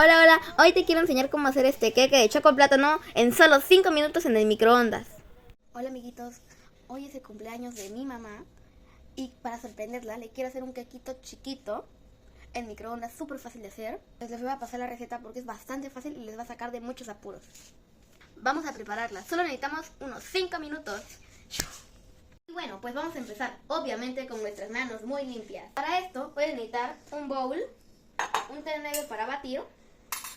Hola, hola, hoy te quiero enseñar cómo hacer este queque de choco plátano en solo 5 minutos en el microondas. Hola amiguitos, hoy es el cumpleaños de mi mamá y para sorprenderla le quiero hacer un quequito chiquito en microondas, súper fácil de hacer. Pues les voy a pasar la receta porque es bastante fácil y les va a sacar de muchos apuros. Vamos a prepararla, solo necesitamos unos 5 minutos. Y bueno, pues vamos a empezar, obviamente con nuestras manos muy limpias. Para esto voy a necesitar un bowl, un tenedor para batir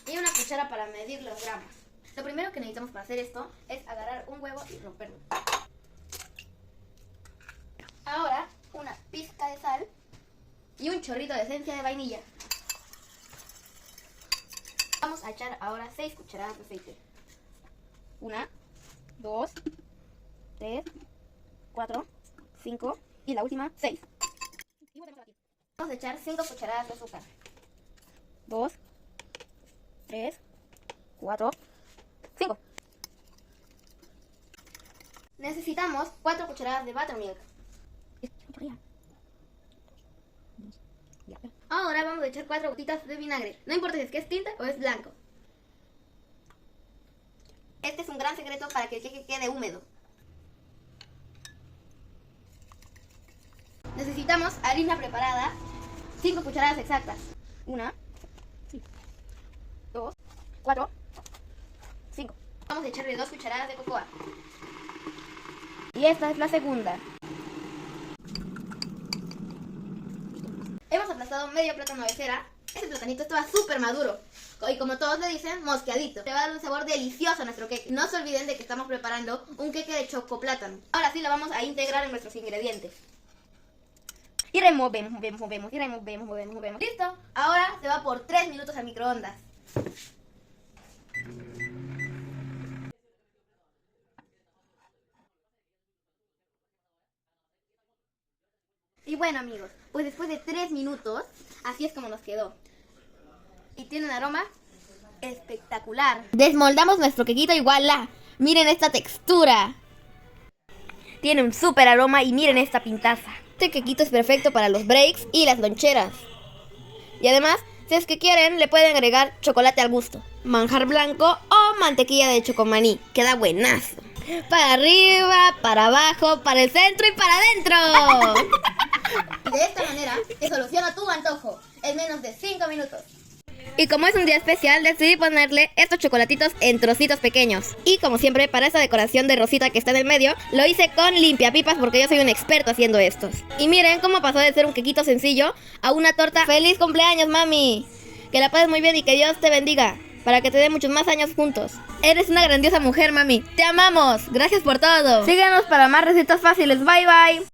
y una cuchara para medir los gramos. Lo primero que necesitamos para hacer esto es agarrar un huevo y romperlo. Ahora una pizca de sal y un chorrito de esencia de vainilla. Vamos a echar ahora 6 cucharadas de aceite. 1, 2, 3, 4, 5 y la última 6. Vamos a echar 5 cucharadas de azúcar. 2, 3, 4, 5. Necesitamos 4 cucharadas de buttermilk. Ahora vamos a echar 4 gotitas de vinagre. No importa si es que es tinta o es blanco. Este es un gran secreto para que el queque quede húmedo. Necesitamos harina preparada, 5 cucharadas exactas. 1, 2, 4, 5. Vamos a echarle 2 cucharadas de cocoa. Y esta es la segunda. Hemos aplastado medio plátano de cera. Este platanito estaba súper maduro. Y como todos le dicen, mosqueadito. Le va a dar un sabor delicioso a nuestro queque. No se olviden de que estamos preparando un queque de chocoplátano. Ahora sí lo vamos a integrar en nuestros ingredientes. Y removemos, movemos. ¡Listo! Ahora se va por 3 minutos al microondas. Y bueno amigos, pues después de 3 minutos, así es como nos quedó. Y tiene un aroma espectacular. Desmoldamos nuestro quequito y ¡voilá! Miren esta textura. Tiene un súper aroma y miren esta pintaza. Este quequito es perfecto para los breaks y las loncheras. Y además, si es que quieren, le pueden agregar chocolate al gusto, manjar blanco o mantequilla de chocomaní. Queda buenazo. Para arriba, para abajo, para el centro y para adentro. De esta manera, te soluciona tu antojo en menos de 5 minutos. Y como es un día especial, decidí ponerle estos chocolatitos en trocitos pequeños. Y como siempre, para esa decoración de rosita que está en el medio, lo hice con limpiapipas porque yo soy un experto haciendo estos. Y miren cómo pasó de ser un quequito sencillo a una torta. ¡Feliz cumpleaños, mami! Que la pases muy bien y que Dios te bendiga, para que te dé muchos más años juntos. Eres una grandiosa mujer, mami. ¡Te amamos! ¡Gracias por todo! Síganos para más recetas fáciles. Bye, bye.